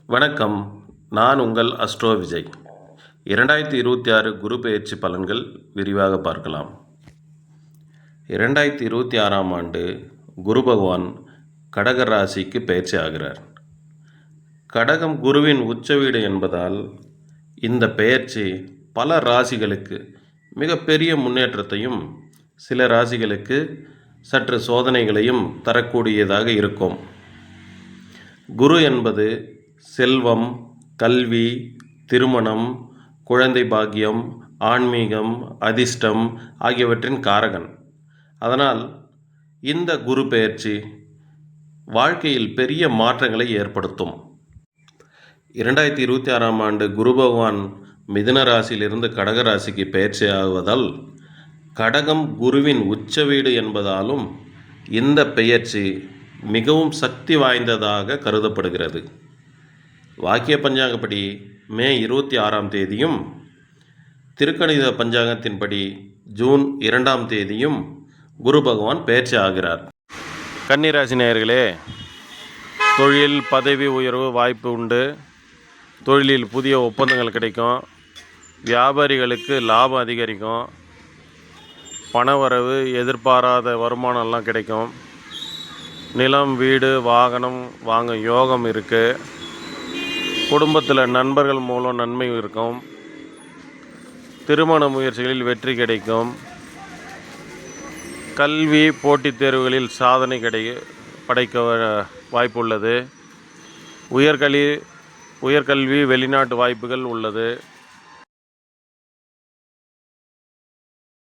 வணக்கம். நான் உங்கள் அஸ்ட்ரோ விஜய். 2026 குரு பெயர்ச்சி பலன்கள் விரிவாக பார்க்கலாம். 2026ஆம் ஆண்டு குரு பகவான் கடக ராசிக்கு பெயர்ச்சி ஆகிறார். கடகம் குருவின் உச்ச வீடு என்பதால் இந்த பெயர்ச்சி பல ராசிகளுக்கு மிகப்பெரிய முன்னேற்றத்தையும், சில ராசிகளுக்கு சற்று சோதனைகளையும் தரக்கூடியதாக இருக்கும். குரு என்பது செல்வம், கல்வி, திருமணம், குழந்தை பாக்கியம், ஆன்மீகம், அதிர்ஷ்டம் ஆகியவற்றின் காரகன். அதனால் இந்த குரு பெயர்ச்சி வாழ்க்கையில் பெரிய மாற்றங்களை ஏற்படுத்தும். 2026ஆம் ஆண்டு குரு பகவான் மிதுன ராசியிலிருந்து கடக ராசிக்கு பெயர்ச்சி ஆகுவதால், கடகம் குருவின் உச்ச வீடு என்பதாலும் இந்த பெயர்ச்சி மிகவும் சக்தி வாய்ந்ததாக கருதப்படுகிறது. வாக்கிய பஞ்சாங்கப்படி மே 26ஆம் தேதியும், திருக்கணித பஞ்சாங்கத்தின்படி ஜூன் 2ஆம் தேதியும் குரு பகவான் பெயர்ச்சி ஆகிறார். கன்னிராசி நேயர்களே, தொழில் பதவி உயர்வு வாய்ப்பு உண்டு. தொழிலில் புதிய ஒப்பந்தங்கள் கிடைக்கும். வியாபாரிகளுக்கு லாபம் அதிகரிக்கும். பணவரவு, எதிர்பாராத வருமானம்லாம் கிடைக்கும். நிலம், வீடு, வாகனம் வாங்கும் யோகம் இருக்குது. குடும்பத்தில் நண்பர்கள் மூலம் நன்மை இருக்கும். திருமண முயற்சிகளில் வெற்றி கிடைக்கும். கல்வி போட்டித் தேர்வுகளில் சாதனை படைக்க வாய்ப்பு உள்ளது. உயர்கல்வி வெளிநாட்டு வாய்ப்புகள் உள்ளது.